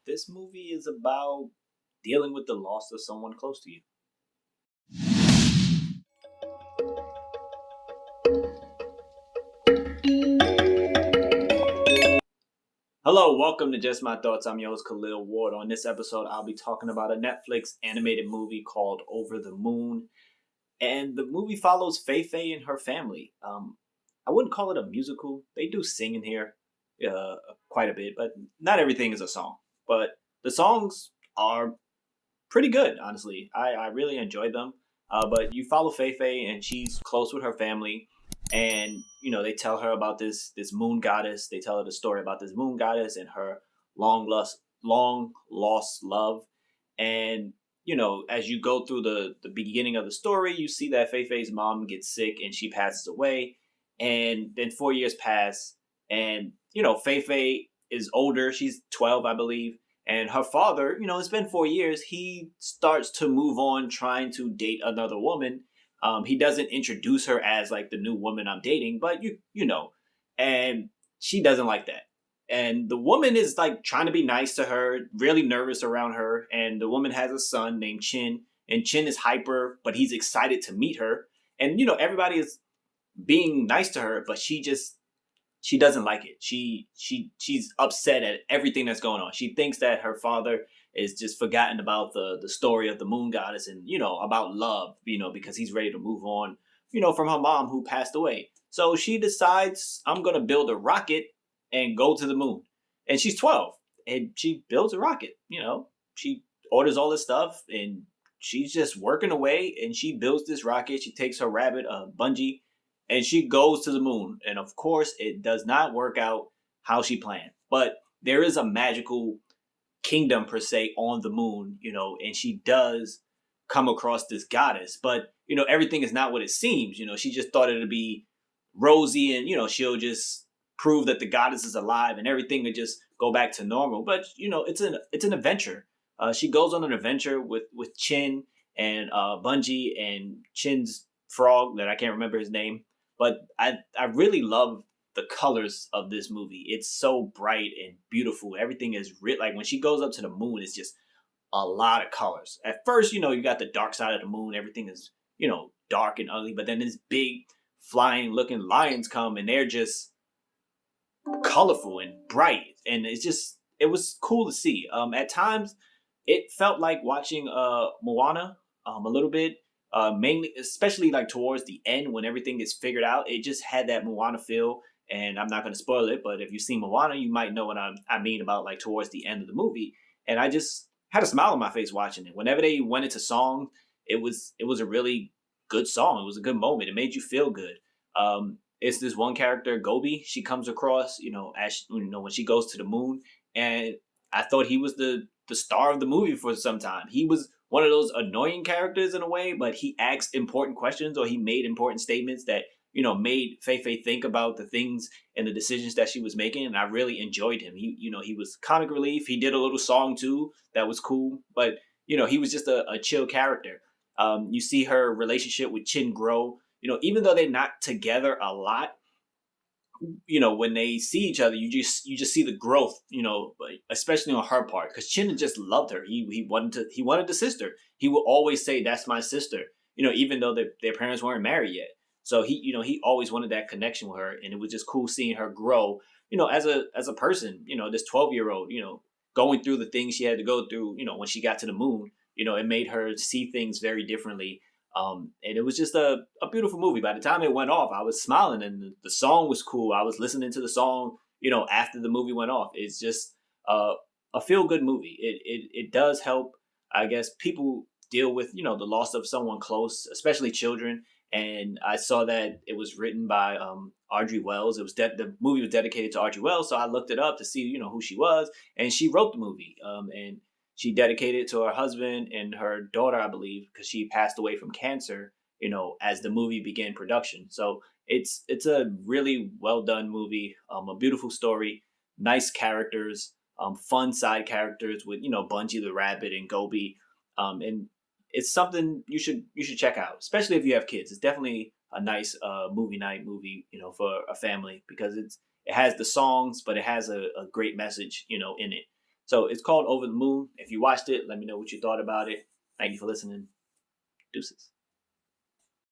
this movie is about dealing with the loss of someone close to you. Hello, welcome to Just My Thoughts. I'm your host, Khaleel Ward. On this episode, I'll be talking about a Netflix animated movie called Over the Moon. And the movie follows Fei Fei and her family. I wouldn't call it a musical. They do sing in here uh, quite a bit, but not everything is a song. But the songs are pretty good, honestly. I really enjoyed them. But you follow Fei Fei, and she's close with her family, and they tell her about this moon goddess. They tell her the story about this moon goddess and her long lost love. And as you go through the beginning of the story, you see that Fei Fei's mom gets sick and she passes away, and then 4 years pass, and Fei Fei is older. She's 12, I believe, and her father, it's been 4 years. He starts to move on, trying to date another woman. He doesn't introduce her as like the new woman I'm dating, but and she doesn't like that. And the woman is like trying to be nice to her, really nervous around her. And the woman has a son named Chin, and Chin is hyper, but he's excited to meet her. And everybody is being nice to her, but she doesn't like it. She's upset at everything that's going on. She thinks that her father is just forgotten about the story of the moon goddess, and about love, because he's ready to move on, from her mom who passed away. So she decides, I'm gonna build a rocket and go to the moon. And she's 12, and she builds a rocket. She orders all this stuff, and she's just working away, and she builds this rocket. She takes her rabbit, Bungee, and she goes to the moon. And of course, it does not work out how she planned. But there is a magical kingdom per se on the moon, and she does come across this goddess. But everything is not what it seems. She just thought it'd be rosy, and she'll just prove that the goddess is alive, and everything would just go back to normal. But it's an adventure. She goes on an adventure with Chin and Bungie and Chin's frog that I can't remember his name. But I really love the colors of this movie. It's so bright and beautiful. Everything is like when she goes up to the moon, it's just a lot of colors. At first, you got the dark side of the moon. Everything is, dark and ugly. But then this big flying looking lions come, and they're just colorful and bright. And it was cool to see. At times, it felt like watching Moana a little bit. Mainly, especially like towards the end when everything gets figured out, it just had that Moana feel. And I'm not going to spoil it, but if you've seen Moana, you might know what I mean about like towards the end of the movie. And I just had a smile on my face watching it. Whenever they went into song, it was a really good song. It was a good moment. It made you feel good. It's this one character, Gobi. She comes across, as when she goes to the moon, and I thought he was the star of the movie for some time. He was one of those annoying characters in a way, but he asked important questions, or he made important statements that made Fei Fei think about the things and the decisions that she was making. And I really enjoyed him. He was comic relief. He did a little song too that was cool, but he was just a chill character. You see her relationship with Chin grow. Even though they're not together a lot, when they see each other, you just see the growth, like, especially on her part, because Chin just loved her. He wanted the sister. He would always say, "That's my sister," even though their parents weren't married yet. So he always wanted that connection with her, and it was just cool seeing her grow, as a person, this 12-year-old, going through the things she had to go through, when she got to the moon. It made her see things very differently. And it was just a beautiful movie. By the time it went off, I was smiling, and the song was cool. I was listening to the song, after the movie went off. It's just a feel good movie. It does help, I guess, people deal with, the loss of someone close, especially children. And I saw that it was written by Audrey Wells. The movie was dedicated to Audrey Wells, so I looked it up to see, who she was, and she wrote the movie. And she dedicated it to her husband and her daughter, I believe, because she passed away from cancer, as the movie began production. So it's a really well done movie, a beautiful story, nice characters, fun side characters with Bungie the rabbit and Gobi, and it's something you should check out, especially if you have kids. It's definitely a nice movie night movie, for a family, because it has the songs, but it has a great message, in it. So it's called Over the Moon. If you watched it, let me know what you thought about it. Thank you for listening. Deuces.